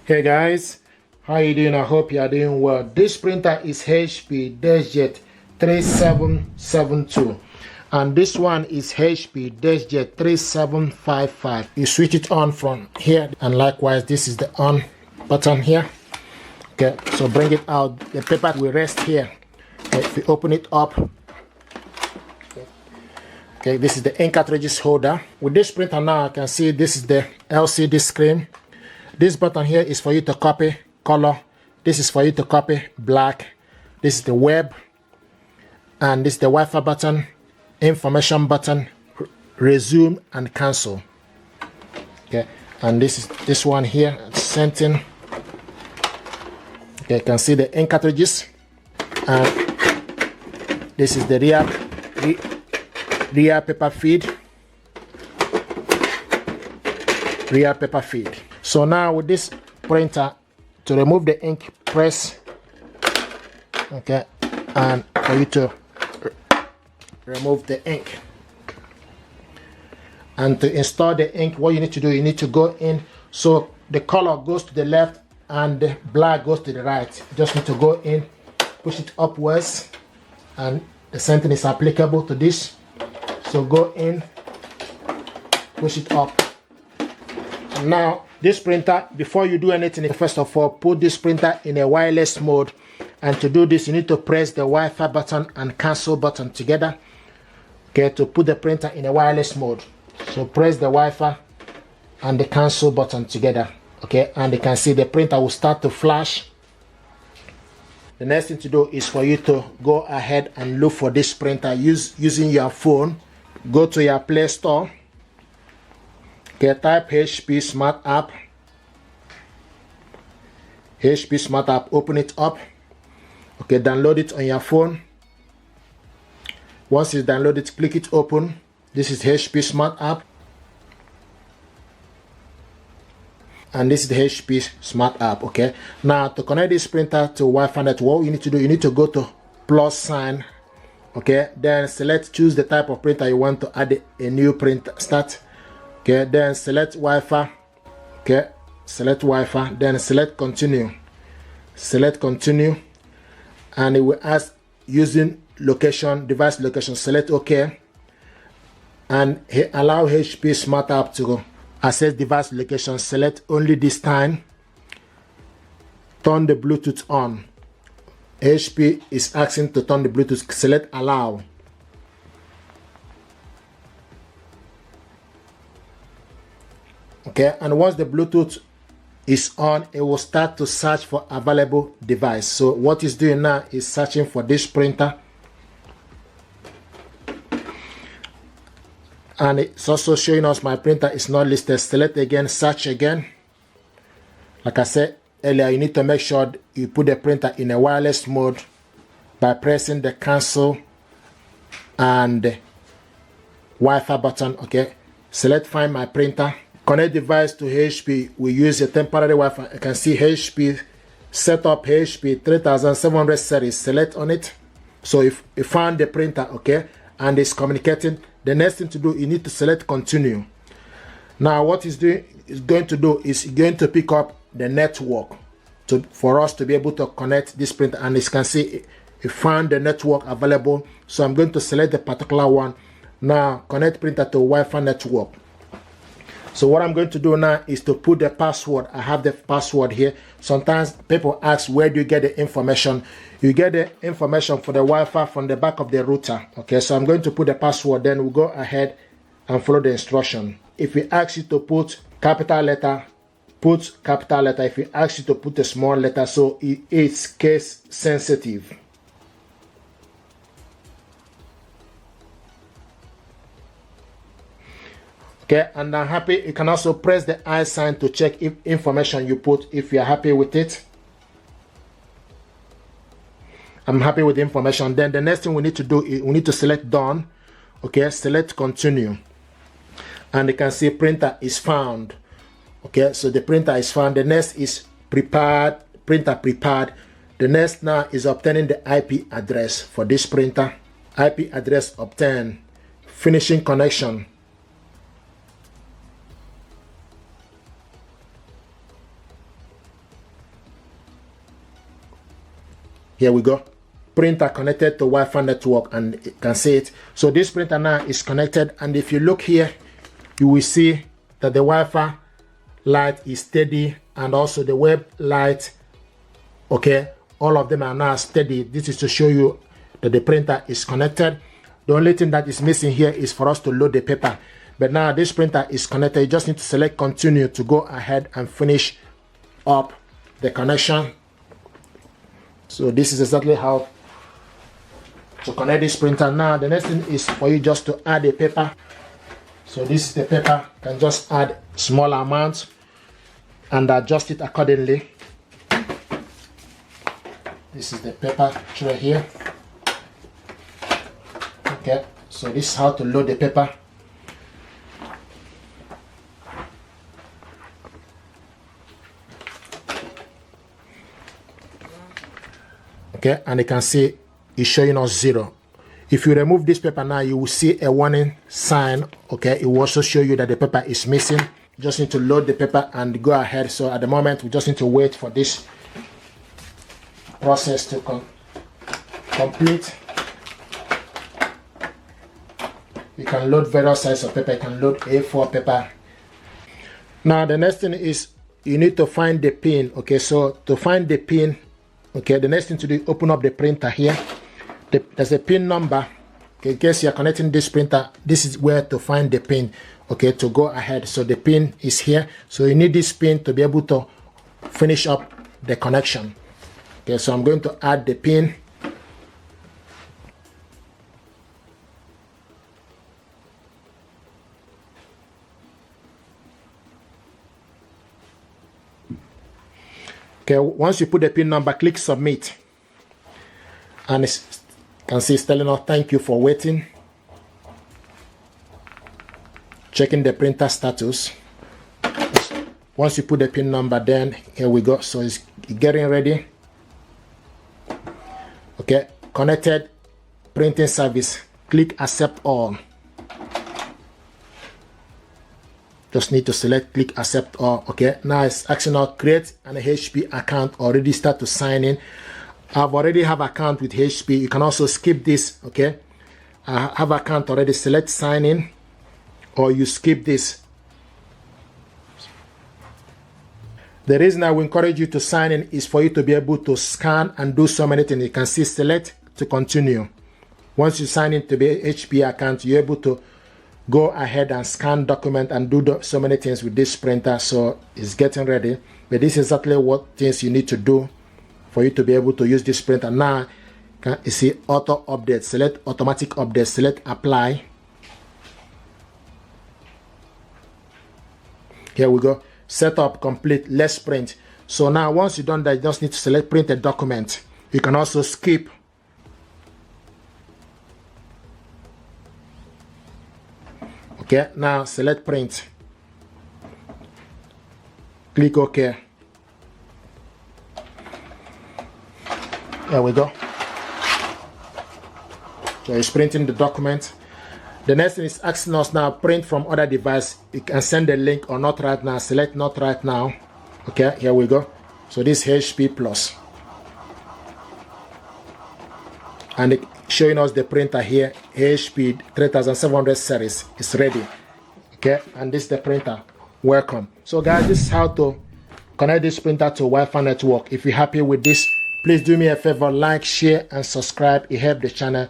Hey guys, how you doing? I hope you are doing well. This printer is HP Deskjet 3772 and this one is HP Deskjet 3755. You switch it on from here, and likewise this is the on button here. Okay, so bring it out. The paper will rest here. Okay, if you open it up, okay, this is the ink cartridges holder. With this printer now, I can see this is the LCD screen. This button here is for you to copy color. This is for you to copy black. This is the web. And this is the Wi-Fi button, information button, resume and cancel. Okay, and this is this one here, sent in. Okay, you can see the ink cartridges. And this is the rear paper feed. Rear paper feed. So now with this printer, to remove the ink, press, okay, and for you to remove the ink. And to install the ink, what you need to do, you need to go in, so the color goes to the left and the black goes to the right. You just need to go in, push it upwards, and the same thing is applicable to this. So go in, push it up. And now this printer, before you do anything, first of all, put this printer in a wireless mode. And to do this, you need to press the Wi-Fi button and cancel button together. Okay, to put the printer in a wireless mode. So press the Wi-Fi and the cancel button together. Okay, and you can see the printer will start to flash. The next thing to do is for you to go ahead and look for this printer using your phone. Go to your Play Store. Okay, type HP Smart App. HP Smart App, open it up. Okay, download it on your phone. Once it's downloaded, click it open. This is HP Smart App. And this is the HP Smart App. Okay, now to connect this printer to Wi-Fi network, what you need to do, you need to go to plus sign. Okay, then choose the type of printer you want to add a new printer. Start. Okay, then select Wi-Fi. Okay, select Wi-Fi, then select continue. Select continue, and it will ask using location, device location. Select OK, and allow HP Smart App to access device location. Select only this time. Turn the Bluetooth on. HP is asking to turn the Bluetooth. Select allow. Okay, and once the Bluetooth is on, it will start to search for available device. So what it's doing now is searching for this printer, and it's also showing us my printer is not listed. Select again, search again. Like I said earlier, you need to make sure you put the printer in a wireless mode by pressing the cancel and Wi-Fi button. Okay, select find my printer. Connect device to HP. We use a temporary Wi-Fi. You can see HP Setup HP 3700 series. Select on it. So if you found the printer, okay, and it's communicating, the next thing to do, you need to select continue. Now what it's going to do is going to pick up the network for us to be able to connect this printer. And as you can see, it found the network available. So I'm going to select the particular one. Now connect printer to Wi-Fi network. So what I'm going to do now is to put the password. I have the password here. Sometimes people ask, where do you get the information? You get the information for the Wi-Fi from the back of the router. Okay, so I'm going to put the password, then we'll go ahead and follow the instruction. If we ask you to put capital letter, put capital letter. If we ask you to put a small letter, so it's case sensitive. Okay, and I'm happy. You can also press the I sign to check if information you put, if you're happy with it. I'm happy with the information. Then the next thing we need to do is we need to select done. Okay, select continue. And you can see printer is found. Okay, so the printer is found. The next is prepared, printer prepared. The next now is obtaining the IP address for this printer. IP address obtained. Finishing connection. Here we go. Printer connected to Wi-Fi network, and you can see it. So this printer now is connected, and if you look here, you will see that the Wi-Fi light is steady, and also the web light, okay, all of them are now steady. This is to show you that the printer is connected. The only thing that is missing here is for us to load the paper, but now this printer is connected. You just need to select continue to go ahead and finish up the connection. So this is exactly how to connect this printer. Now the next thing is for you just to add a paper. So this is the paper. You can just add small amounts and adjust it accordingly. This is the paper tray here. Okay, so this is how to load the paper. Okay, and you can see it's showing us 0. If you remove this paper now, you will see a warning sign. Okay, it will also show you that the paper is missing. You just need to load the paper and go ahead. So at the moment, we just need to wait for this process to complete. You can load various sizes of paper. You can load A4 paper. Now the next thing is you need to find the pin. Okay, so to find the pin, okay, the next thing to do is open up the printer here. There's a pin number. Okay, in case you are connecting this printer, this is where to find the pin. Okay, to go ahead. So the pin is here. So you need this pin to be able to finish up the connection. Okay, so I'm going to add the pin. Okay, once you put the pin number, click submit. And you can see it's telling us thank you for waiting. Checking the printer status. Once you put the pin number, then here we go. So it's getting ready. Okay, connected printing service. Click accept all. Just need to select click accept all. Okay, now it's asking us create an HP account or register to sign in. I've already have account with HP. You can also skip this. Okay, I have account already. Select sign in, or you skip this. The reason I will encourage you to sign in is for you to be able to scan and do so many things. You can see select to continue. Once you sign into the HP account, you're able to go ahead and scan document and do so many things with this printer. So it's getting ready. But this is exactly what things you need to do for you to be able to use this printer. Now, you see auto update. Select automatic update. Select apply. Here we go. Setup complete. Let's print. So now once you've done that, you just need to select print a document. You can also skip. Okay, now select print. Click OK. There we go. So it's printing the document. The next thing is asking us now print from other device. You can send the link or not right now. Select not right now. Okay, here we go. So this HP Plus. And it's showing us the printer here, HP 3700 series. It's ready. Okay, and this is the printer. Welcome. So guys, this is how to connect this printer to Wi-Fi network. If you're happy with this, please do me a favor, like, share, and subscribe. It helps the channel.